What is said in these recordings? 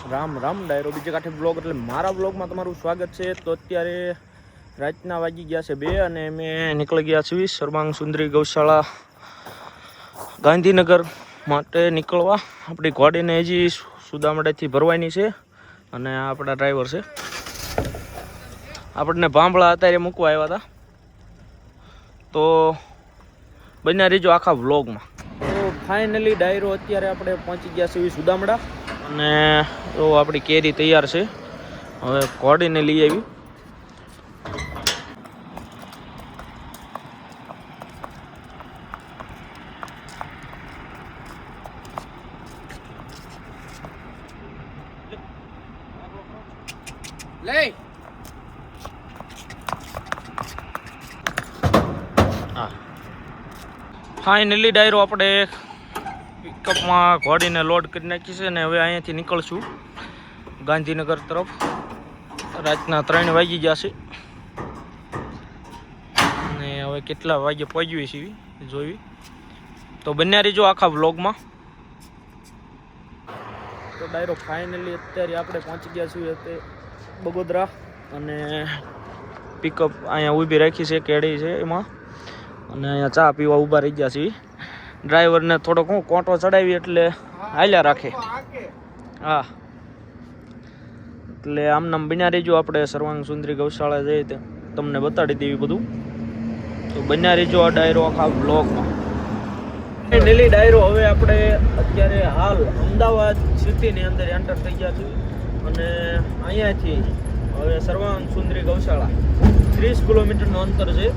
રામ રામ ડાયરો બીજે કાંઠે બ્લોગ એટલે મારા બ્લોગમાં તમારું સ્વાગત છે. તો અત્યારે રાતના વાગી ગયા છે 2 અને મેં નીકળી ગયા છીએ સર્વાંગ સુંદરી ગૌશાળા ગાંધીનગર માટે નીકળવા. આપણી ગાડીને હજી સુદામડાથી ભરવાની છે અને આપણા ડ્રાઈવર છે. આપણને ભાંભળા અત્યારે મૂકવા આવ્યા હતા, તો બન્યા રહીજો આખા વ્લોગમાં. તો ફાઇનલી ડાયરો અત્યારે આપણે પહોંચી ગયા છીએ સુદામડા અને તો આપણી કેરી તૈયાર છે. હવે ઘોડીને લઈ આવી. ફાઇનલી ડાયરો આપણે પિકઅપમાં ઘોડીને લોડ કરી નાખી છે અને હવે અહીંયાથી નીકળશું ગાંધીનગર તરફ. રાતના 3 વાગી ગયા છે અને હવે કેટલા વાગે પહોંચીએ છીએ જોઈ. તો બન્યા રહીજો આખા વ્લોગમાં. તો ડાયરો ફાઇનલી અત્યારે આપણે પહોંચી ગયા છીએ તે બગોદરા અને પિકઅપ અહીંયા ઊભી રાખી છે, કેડી છે એમાં, અને અહીંયા ચા પીવા ઊભા રહી ગયા છીએ. ડ્રાઈવરને થોડોક હું કોંટો ચડાવી એટલે હાલ્યા રાખે. હા, એટલે આમનામ બન્યા રહીજો. આપણે સર્વાંગ સુંદરી ગૌશાળા જઈએ તે તમને બતાડી દેવી બધું. તો બન્યા રહીજો આ ડાયરો આખા બ્લોગમાં. ફાઇનલી ડાયરો હવે આપણે અત્યારે હાલ અમદાવાદ સિટીની અંદર એન્ટર થઈ ગયા છીએ અને અહીંયાથી હવે સર્વાંગ સુંદરી ગૌશાળા 30 કિલોમીટરનું અંતર છે.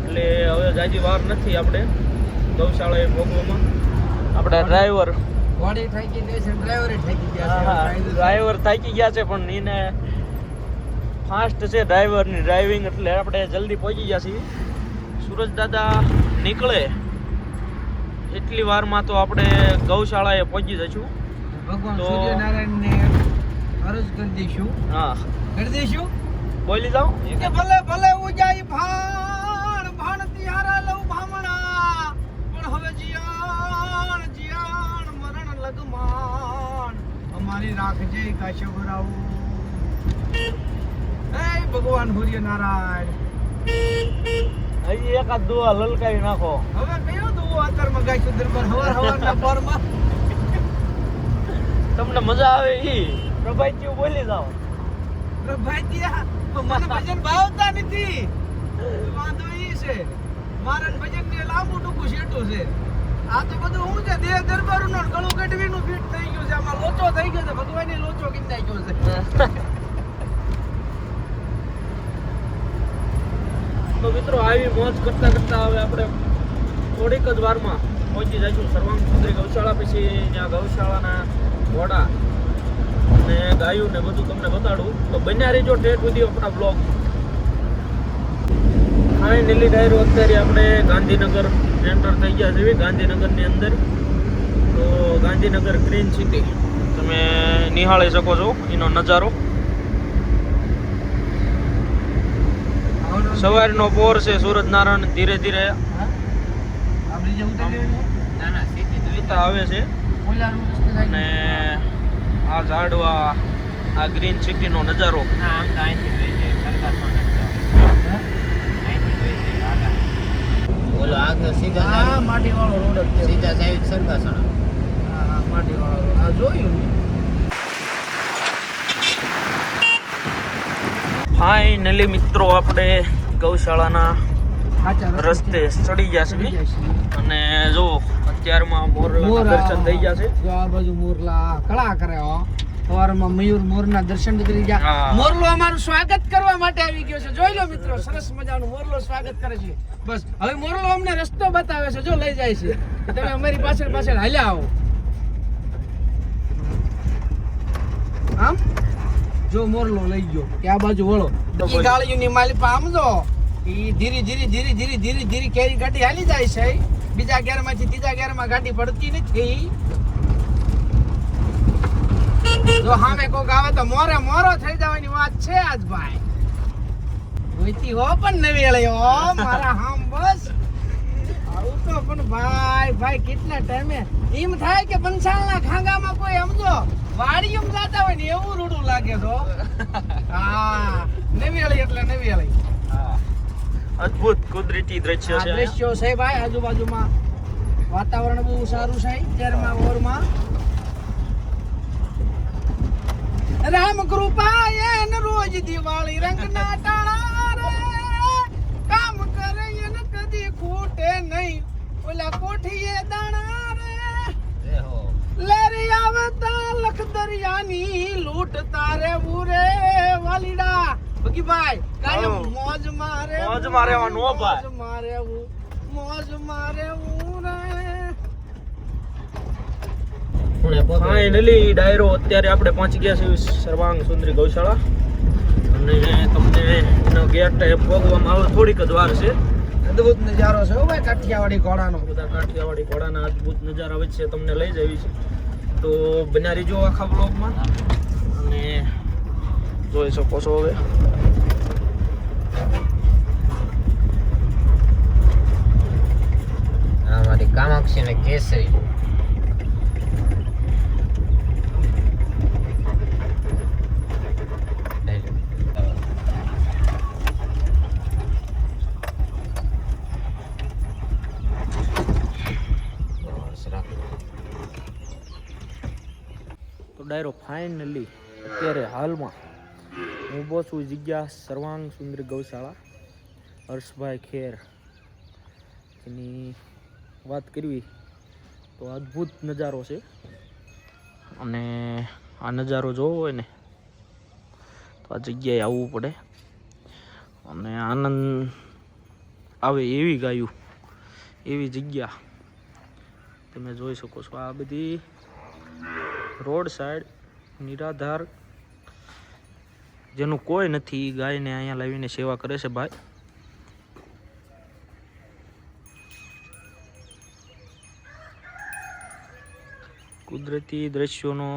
એટલે હવે જાજી વાર નથી આપણે ગૌશાળાએ પહોંચવામાં. આપણા ડ્રાઈવર ડ્રાઈવર થાકી ગયા છે, પણ એને ફાસ્ટ છે ડ્રાઈવરની ડ્રાઇવિંગ, એટલે આપણે જલ્દી પહોંચી ગયા છીએ. સુરજ દાદા નીકળે એટલી વારમાં તો આપણે ગૌશાળાએ પહોંચી જઈશું. ભગવાન સૂર્યનારાયણને અરજ કરી દઈશું. હા, કરી દઈશું. બોલી જાઓ કે ભલે ભલે ઉજાઈ ભાણ ભાણ તિહારા લઉં ભામણા, પણ હવે જીયાણ જીયાણ મરણ લગમાન અમારી રાખજે કાશવરાવું. હે ભગવાન સૂર્યનારાયણ, હજી એકાદ દુઆ લલકાવી નાખો. હવે કયો દુઓ અત્યાર મગાઈશું દરબાર હવાર હવારના પોરમાં. તમને મજા આવે ઈ પ્રભાઈ બોલી જાઓ. પ્રભાતિયા મને ભજન ભાવતા નથી, વાંધો ઈ છે. મારા ભજન ને લાંબુ ટૂંકું શેટું છે. આ તો બધું હું છે દેહ દરબારનો ગળું કટવીનું ફીટ થઈ ગયું છે. આમાં લોચો થઈ ગયો છે, ભગવાનને લોચો કરી નાખ્યો છે. તો મિત્રો આવી મોજ કરતા કરતા હવે આપણે થોડીક જ વારમાં પહોંચી જઈશું સર્વાંગ સુંદરી ગૌશાળા. પછી ત્યાં ગૌશાળાના ઘોડા અને ગાયું ને બધું તમને બતાડું. તો બન્યા રહીજો ઠેઠ સુધી આપણા બ્લોગ. ફાઇનલી ડાયરો અત્યારે આપણે ગાંધીનગર એન્ટર થઈ ગયા છે. ગાંધીનગરની અંદર તો ગાંધીનગર ગ્રીન સિટી તમે નિહાળી શકો છો એનો નજારો. સવારનો પોર છે, સૂરજ નારાયણ ધીરે ધીરે આવે છે અને આ ઝાડવા, આ ગ્રીન સિટીનો નજારો. બોલો આગળ સીધા માટી વાળો રોડ છે, સીધા જાય સરકાસણા. હા, માટી વાળો આ જોયું. ફાઇનલી મિત્રો આપણે ગૌશાળાના રસ્તે ચડી ગયા છે અને જો અત્યારમાં મોરલા દર્શન થઈ ગયા છે. જો આ બાજુ મોરલા કળા કરે હો. સવારમાં મયુર મોરના દર્શન કરી ગયા. મોરલો અમારું સ્વાગત કરવા માટે આવી ગયો છે. જોઈ લો મિત્રો, સરસ મજાનું મોરલો સ્વાગત કરે છે. બસ હવે મોરલો અમને રસ્તો બતાવે છે, જો લઈ જાય છે. તમે અમારી પાછળ પાછળ હાલ્યા આવો. આમ જો મોરલો લઈ ગયો કે આ બાજુ વળો. ઈ ગાળીઓની માલિપા આમ જો ઈ ધીરે ધીરે ધીરે ધીરે ધીરે ધીરે કેરી ગાડી હાલી જાય છે. બીજા ગેરમાંથી ત્રીજા ગેરમાં ગાડી પડતી નથી. જો સામે કોક આવે તો મોરે મોરો થઈ જવાની વાત છે આજ ભાઈ. જોઈતી હો પણ નવી હો મારા હામ બસ. આવું તો પણ ભાઈ ભાઈ કેટલા ટાઈમે એમ થાય કે પંચાલના ખાંગામાં કોઈ સમજો વાડીયું જાતા એવું રૂડું લાગે તો હા નવેળી એટલે નવેળી અદ્ભુત કુદરતી દ્રશ્ય આ છે દ્રશ્યો છે ભાઈ આજુબાજુમાં વાતાવરણ બહુ સારું છે અત્યારમાં ઓરમાં રામ કૃપા એને રોજ દિવાળી રંગના ટાણા રે કામ કરે એને કદી ખૂટે નહીં ઓલા કોઠીએ દાણા રે લેરી આવતા લખ દરિયાની લૂંટ તારે ઉરે વાલીડા બગીભાઈ કાયમ મોજ મારે મોજ મારેવાનું હો ભાઈ. મોજ મારે ઉરે ફાઇનલી ડાયરો અત્યારે આપણે પહોંચી ગયા છીએ સર્વાંગ સુંદરી ગૌશાળા અને તમને એનો ગેટ ભોગવામાં આવે થોડીક જ વાર છે અદ્ભુત નજારો છે હો ભાઈ કાઠિયાવાડી ઘોડાનો બધા કાઠિયાવાડી ઘોડાના અદ્ભુત નજારા વચ્ચે તમને લઈ જવી છે તો બન્યા રહીજો આખા બ્લોગમાં અને જોઈ શકો છો હવે અમારી કામાક્ષી ને કેસરી તો ડાયરો ફાઇનલી અત્યારે હાલમાં હું ઊભો છું જગ્યા સર્વાંગ સુંદરી ગૌશાળા હર્ષભાઈ ખેર એની વાત કરવી તો અદ્ભુત નજારો છે અને આ નજારો જોવો હોય ને તો આ જગ્યાએ આવવું પડે અને આનંદ આવે એવી ગાયું એવી જગ્યા તમે જોઈ શકો છો આ બધી રોડ સાઈડ નિરાધાર જેનું કોઈ નથી ગાયને અહીંયા લાવીને સેવા કરે છે ભાઈ કુદરતી દ્રશ્યોનો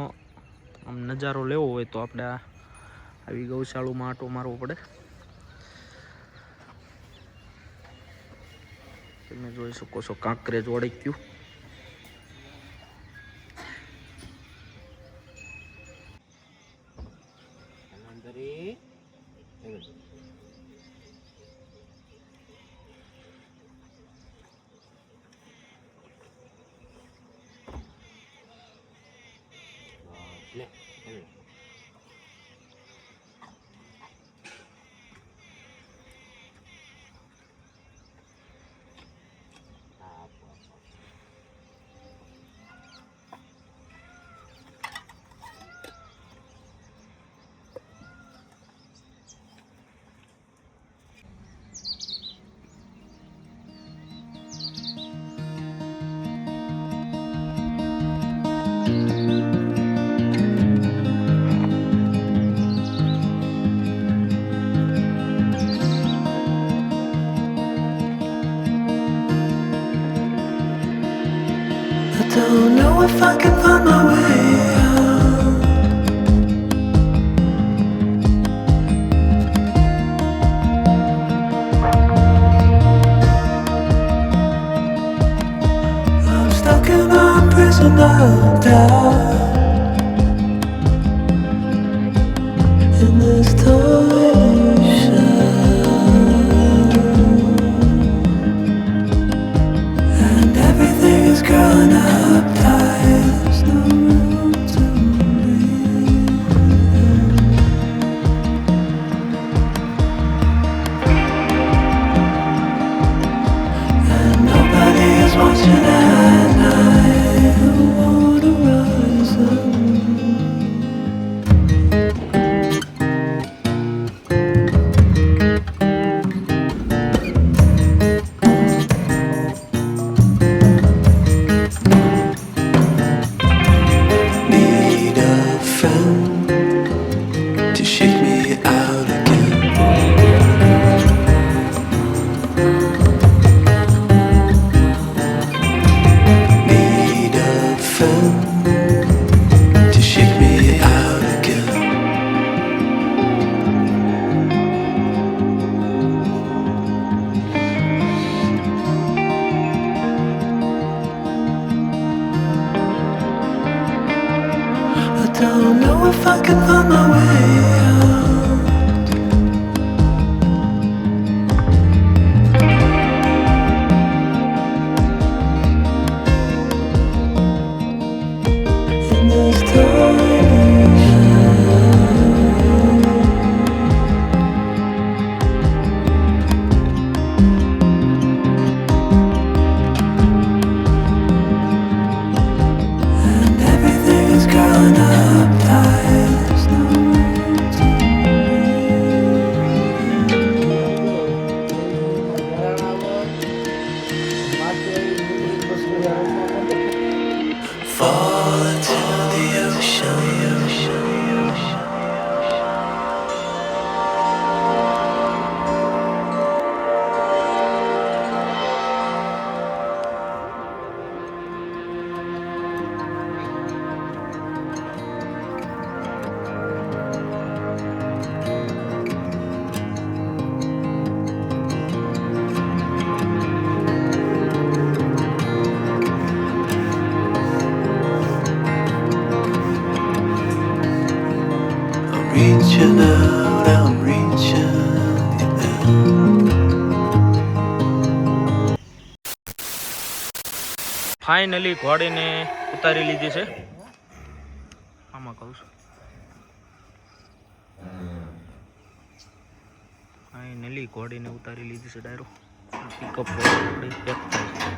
આમ નજારો લેવો હોય તો આપણે આવી ગૌશાળામાં આંટો મારવો પડે તમે જોઈ શકો છો Kankrej ઓળખ્યું Don't know if I can find my way out. I'm stuck in a prison of doubt. In this tiny shell, and everything is growing up tight. There's no room to breathe. And nobody is watching at night. Who wanna rise up? if I can find my way out. In this and everything is curling up tight. There's no fall into the ocean. I'm reaching out, I'm reaching finally ઘોડીને ઉતારી લીધી છે. આમાં કહું છું finally ઘોડીને ઉતારી લીધી છે ડાયરો. પિકઅપ આપણી પેક થાય છે.